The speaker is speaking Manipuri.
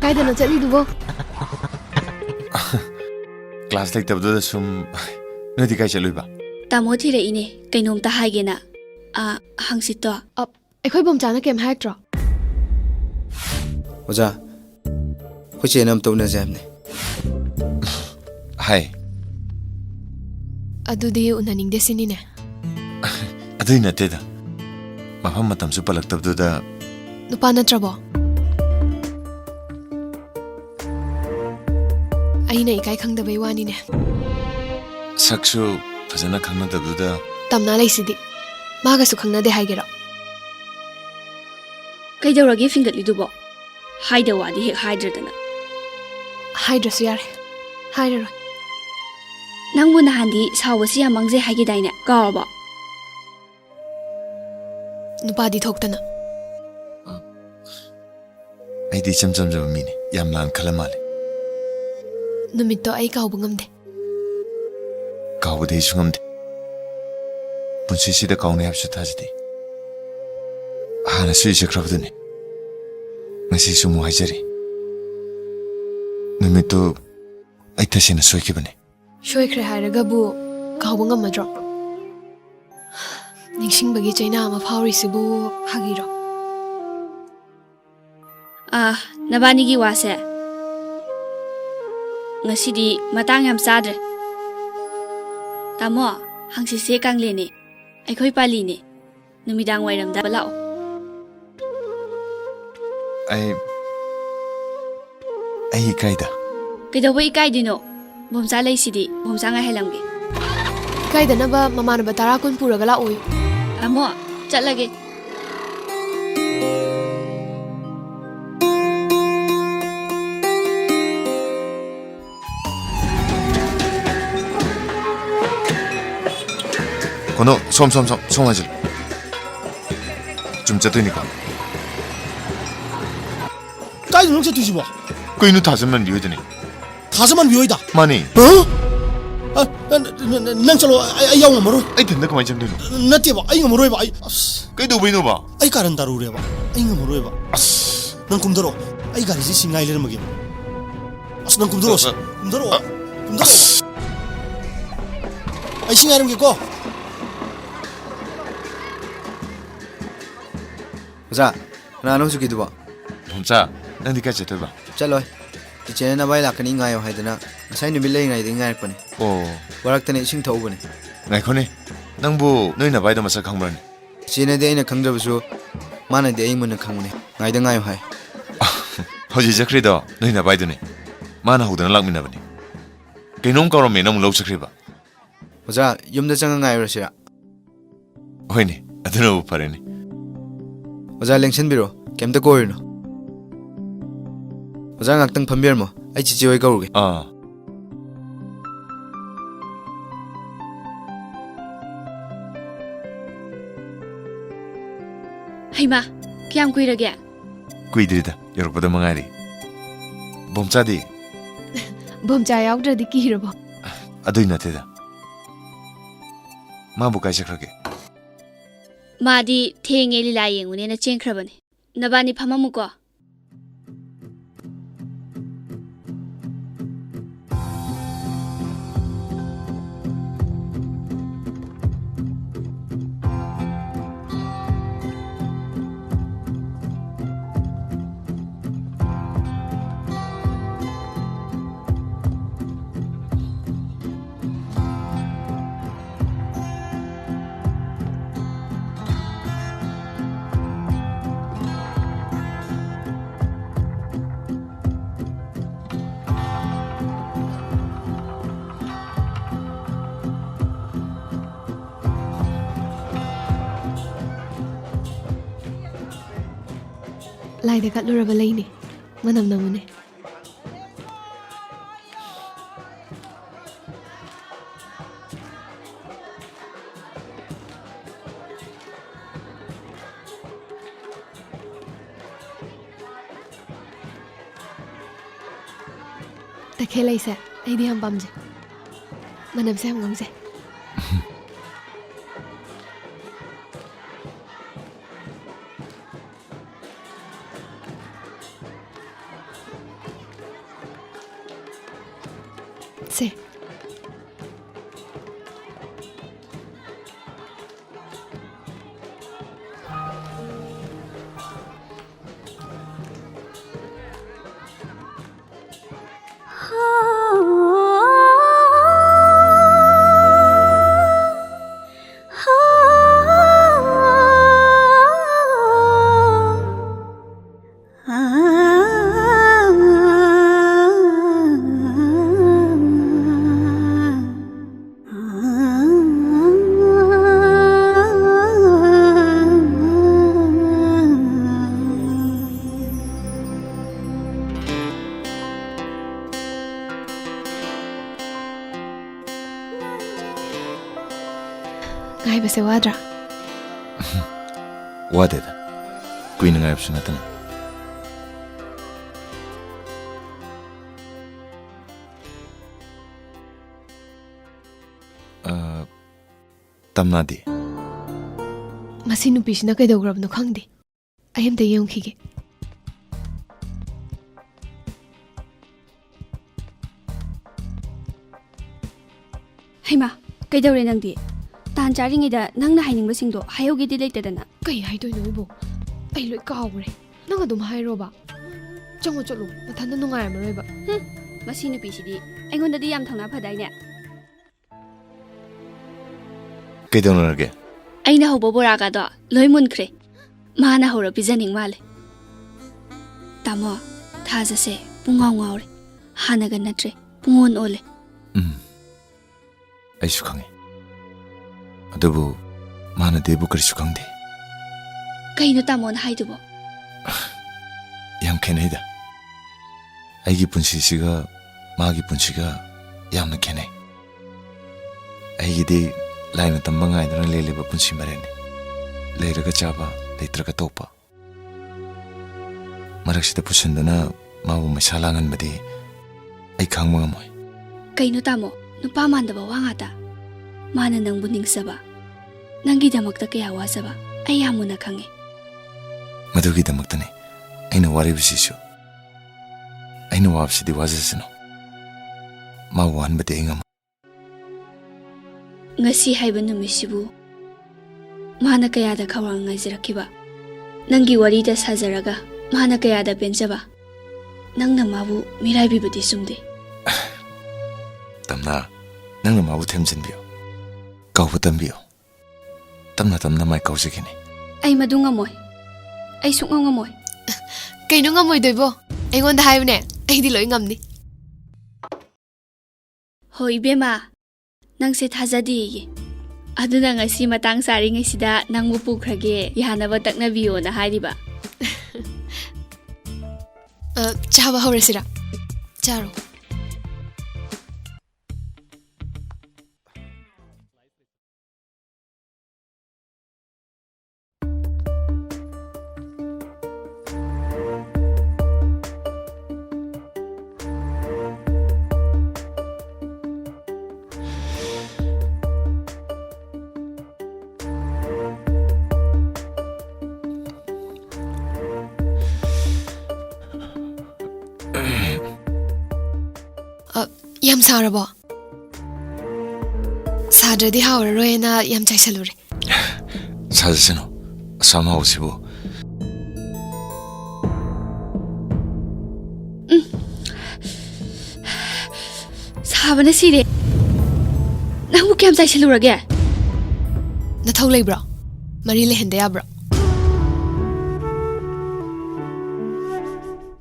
ꯀꯥꯏꯗꯅꯣ ꯆꯠꯂꯤꯗꯨꯕꯣ? ꯀ꯭ꯂꯥꯁ ꯂꯩꯇꯕꯗꯨꯗ ꯁꯨꯝ ꯅꯣꯏꯗꯤ ꯀꯥꯏ ꯆꯠꯂꯨꯏꯕ? ꯇꯥꯃꯣ ꯊꯤꯔꯛꯏꯅꯦ ꯀꯩꯅꯣꯝꯇ ꯍꯥꯏꯒꯦꯅ ꯍꯪꯆꯤꯠꯇꯣ ꯑꯩꯈꯣꯏ ꯕꯣꯝꯆꯥꯅ ꯀꯩꯝ ꯍꯥꯏꯔꯛꯇ꯭ꯔꯣ? ꯑꯣꯖꯥ ꯑꯩꯈꯣꯏ ꯆꯦꯅ ꯑꯝꯇ ꯎꯅꯁꯦ ꯍꯥꯏꯕꯅꯦ. ꯍꯥꯏ. ꯑꯗꯨꯗꯤ ꯎꯅꯅꯤꯡꯗꯦ ꯁꯤꯅꯤꯅꯦ. ꯑꯗꯨꯏ ꯅꯠꯇꯦꯗ. ꯃꯐꯝ ꯃꯇꯝꯁꯨ ꯄꯜꯂꯛꯇꯕꯗꯨꯗ. ꯅꯨꯄꯥ ꯅꯠꯇ꯭ꯔꯕꯣ? ꯑꯩꯅ ꯏꯀꯥꯏ ꯈꯪꯗꯕꯩ ꯋꯥꯅꯤꯅꯦ. ꯁꯛꯁꯨ ꯐꯖꯅ ꯈꯪꯅꯗꯕꯗꯨꯗ. ꯇꯝꯅ ꯂꯩꯁꯤꯗꯤ ꯃꯥꯒꯁꯨ ꯈꯪꯅꯗꯦ ꯍꯥꯏꯒꯦꯔꯣ? ꯀꯩꯗꯧꯔꯒꯦ ꯐꯤꯡꯒꯠꯂꯤꯗꯨꯕꯣ? ꯍꯥꯏꯗ ꯋꯥꯗꯤ ꯍꯦꯛ ꯍꯥꯏꯗ꯭ꯔꯗꯅ. ꯍꯥꯏꯗ꯭ꯔꯁꯨ ꯌꯥꯔꯦ. ꯍꯥꯏꯔꯔꯣꯏ. ꯅꯪꯕꯨ ꯅꯍꯥꯟꯗꯤ ꯁꯥꯎꯕꯁꯤ ꯌꯥꯝ ꯃꯥꯡꯖꯩ ꯍꯥꯏꯒꯦꯗꯥꯏꯅꯦ, ꯀꯥꯎꯔꯕꯣ? ꯅꯨꯄꯥꯗꯤ ꯊꯣꯛꯇꯅ. ꯑꯩꯗꯤ ꯏꯆꯝ ꯆꯝꯖꯕ ꯃꯤꯅꯤ. ꯌꯥꯝ ꯂꯥꯟ ꯈꯜꯂ ꯃꯥꯜꯂꯦ. ꯅꯨꯃꯤꯠꯇꯣ ꯑꯩ ꯀꯥꯎꯕ ꯉꯝꯗꯦ. ꯀꯥꯎꯕꯗꯤ ꯑꯩꯁꯨ ꯉꯝꯗꯦ. ꯄꯨꯟꯁꯤꯁꯤꯗ ꯀꯥꯎꯅꯤ ꯍꯥꯏꯕꯁꯨ ꯊꯥꯖꯗꯦ. ꯍꯥꯟꯅꯁꯨ ꯏꯖꯈ꯭ꯔꯕꯗꯨꯅꯤ. ꯉꯁꯤꯁꯨ ꯑꯃꯨꯛ ꯍꯥꯏꯖꯔꯤ. ꯅꯨꯃꯤꯠꯇꯨ ꯑꯩ ꯇꯁꯦꯡꯅ ꯁꯣꯏꯈꯤꯕꯅꯤ. ꯁꯣꯏꯈ꯭ꯔꯦ ꯍꯥꯏꯔꯒꯕꯨ ꯀꯥꯎꯕ ꯉꯝꯃꯗ꯭ꯔꯣ? ꯅꯤꯡꯁꯤꯡꯕꯒꯤ ꯆꯩꯅꯥ ꯑꯃ ꯐꯥꯎꯔꯤꯁꯤꯕꯨ ꯐꯥꯒꯤꯔꯣ? ꯅꯕꯥꯅꯤꯒꯤ ꯋꯥꯁꯦ ꯉꯁꯤꯗꯤ ꯃꯇꯥꯡ ꯌꯥꯝ ꯆꯥꯗ꯭ꯔꯦ. ꯇꯥꯃꯣ, ꯍꯪꯆꯤꯠꯁꯦ ꯀꯥꯡꯂꯦꯟꯅꯦ. ꯑꯩꯈꯣꯏ ꯄꯥꯜꯂꯤꯅꯦ. ꯅꯨꯃꯤꯗꯥꯡ ꯋꯥꯏꯔꯝꯗ ꯂꯥꯛꯑꯣ. ꯑꯩ ꯏꯀꯥꯏꯗ. ꯀꯩꯗꯧꯕ ꯏꯀꯥꯏꯗꯣꯏꯅꯣ? ꯕꯣꯝꯆꯥ ꯂꯩꯁꯤꯗꯤ. ꯕꯣꯝꯆꯥ ꯉꯥꯏꯍꯜꯂꯝꯒꯦ. ꯏꯀꯥꯏꯗꯅꯕ ꯃꯃꯥꯟꯅꯕ 10-20 ꯄꯨꯔꯒ ꯂꯥꯛꯑꯣ. ꯇꯥꯃꯣ, ꯆꯠꯂꯒꯦ. 건호, 솜 하질. 좀 짰더니까. 까이도 넌 짰듯이 뭐? 그이누 다섯만 리오더니. 다섯만 미워이다. 많이. 어? 난 저로 아이 영어 뭐로? 아이 된다 그만 좀 되노. 나띠 봐. 아이가 뭐로 해봐. 그이도 왜 노봐? 아이 가른 다루 해봐. 아이가 뭐로 해봐. 난 꿈들어. 아이 가리지 싱가이를 먹여. 난 꿈들어. 꿈들어. 아이 싱가이를 먹고. 어자 나는 호수기도 봐. 범자, 난 니까지 더 봐. ꯆꯠꯂꯣꯏ. ꯏꯆꯦꯅ ꯅꯕꯥꯏ ꯂꯥꯛꯀꯅꯤ ꯉꯥꯏꯌꯣ ꯍꯥꯏꯗꯅ ꯉꯁꯥꯏ ꯅꯨꯃꯤꯠ ꯂꯩꯔꯤꯉꯩꯗꯒꯤ ꯉꯥꯏꯔꯛꯄꯅꯦ. ꯋꯥꯔꯛꯇꯅ ꯏꯁꯤꯡ ꯊꯛꯎꯕꯅꯦ. ꯉꯥꯏꯈꯣꯅꯦ. ꯅꯪꯕꯨ ꯅꯣꯏ ꯅꯕꯥꯏꯗ ꯃꯁꯛ ꯈꯪꯕ꯭ꯔꯅꯦ? ꯏꯆꯦꯅꯗꯤ ꯑꯩꯅ ꯈꯪꯗ꯭ꯔꯕꯁꯨ ꯃꯥꯅꯗꯤ ꯑꯩ ꯃꯨꯟꯅ ꯈꯪꯕꯅꯦ. ꯉꯥꯏꯗ ꯉꯥꯏꯌꯣ ꯍꯥꯏ. ꯍꯧꯖꯤꯛ ꯆꯠꯈ꯭ꯔꯤꯗꯣ ꯅꯣꯏ ꯅꯕꯥꯏꯗꯨꯅꯦ. ꯃꯥꯅ ꯍꯧꯗꯅ ꯂꯥꯛꯃꯤꯟꯅꯕꯅꯤ. ꯀꯩꯅꯣꯝ ꯀꯧꯔꯝꯃꯦꯅ ꯑꯃꯨꯛ ꯂꯧ ꯆꯠꯈ꯭ꯔꯤꯕ. ꯑꯣꯖꯥ ꯌꯨꯝꯗ ꯆꯪꯉ ꯉꯥꯏꯔꯨꯔꯁꯤꯔꯥ? ꯍꯣꯏꯅꯦ, ꯑꯗꯨꯅꯕꯨ ꯐꯔꯦꯅꯦ. 어자 랭신비로 겜다 고일노 어자 ngaktang phambirmo ai chichi oi kauge ꯍꯩꯃꯥ ꯀꯌꯥꯝ ꯀꯨꯏꯔꯒꯦ? ꯀꯨꯏꯗ꯭ꯔꯤꯗ ꯌꯧꯔꯛꯄꯗ ꯃꯉꯥꯏꯔꯤ. ꯕꯣꯝꯆꯥꯗꯤ? ꯕꯣꯝꯆꯥ ꯌꯥꯎꯗ꯭ꯔꯗꯤ ꯀꯤꯔꯕꯣ? ꯑꯗꯨꯏ ꯅꯠꯇꯦꯗ. ꯃꯥꯕꯨ ꯀꯥꯏ ꯆꯠꯈ꯭ꯔꯒꯦ? ꯃꯥꯗꯤ ꯊꯦꯡꯉꯦ ꯂꯤꯂꯥ ꯌꯦꯡꯉꯨꯅꯦꯅ ꯆꯦꯟꯈ꯭ꯔꯕꯅꯦ. ꯅꯕꯥꯅꯤ ꯐꯝꯃꯝꯃꯨꯀꯣ. ꯂꯥꯏꯗ ꯀꯠꯂꯨꯔꯕ ꯂꯩꯅꯤ. ꯃꯅꯝ ꯅꯝꯃꯨꯅꯦ. ꯇꯈꯦꯜ ꯂꯩꯁꯦ ꯑꯩꯗꯤ ꯌꯥꯝ ꯄꯥꯝꯖꯩ. ꯃꯅꯝꯁꯦ ꯌꯥꯝ ꯉꯝꯖꯩ. ꯆꯠꯁꯦ. Ngaibase wadra. 와대다. 꾸이는 가 없이 나타나. 땀나디. Masi nupishina kaidograbno khangde. I am the young hige. Haima, kaidawre nangdi. Tan charingida nangna hainingmasingdo hayogidi leitadana. Kai haidoino ibo. Ai loi kawre. Nang adum hairoba. Chango cholu mathanda nungayamaroiba. Masi nupishidi aingondadi yam thangna phadaine. 그대로는 Aina hobo boragado loi munkhre. Mana hora pijaning male. Tamo thajase pungaw ngawre. Hanaga natre pungon ole. 아이수 강해. 아두부 마나 대부 그리수 강대. Kaino tamon haidubo. 양 캐네이다. 아이기 분시시가 마기 분시가 양나 캐네. 아이기디 라이나 담방아이들은 레리바 분시 말했네. 레이르가 잡아 레이트라가 또빠. 마락시다 부순드나 마부 마살랑한 바디 아이 강모가 뭐이. Kaino tamo nupa mandaba wangata. Mana nangbu ningsaba. Nangidamakta kaya wasaba. Ay yamuna khange. 마두기다먹더니 아이는 와리부시쇼. 아이는 와합시디 와자스노. 마부 한바디 잉엄. Ngasi haiba numisibu mana kayada khawang ngajirakiba nangi warida sajaraga mana kayada penjaba nangna mabu miraibi budi sumde tamna nangna mabu tem진비요. 가우부 덤비요. tamna mai kausegini. ai madunga moy ai suknga moy Kaino ngamoidoibo. Aingonda haibne. Aidi loi ngamni. hoi bema nangse thajadi aduna ngasi matang sari ngisida nangbu pukhrage yahanaba taknabiyo na hariba Chaba horesira. Charo. Yam sarabo. Sadradi hauraroena yam chaisalure. 사자스노. 사마오시부. sabana sire nangbu kyam chaisalurage Nathau leibro. Mari lehende yabro.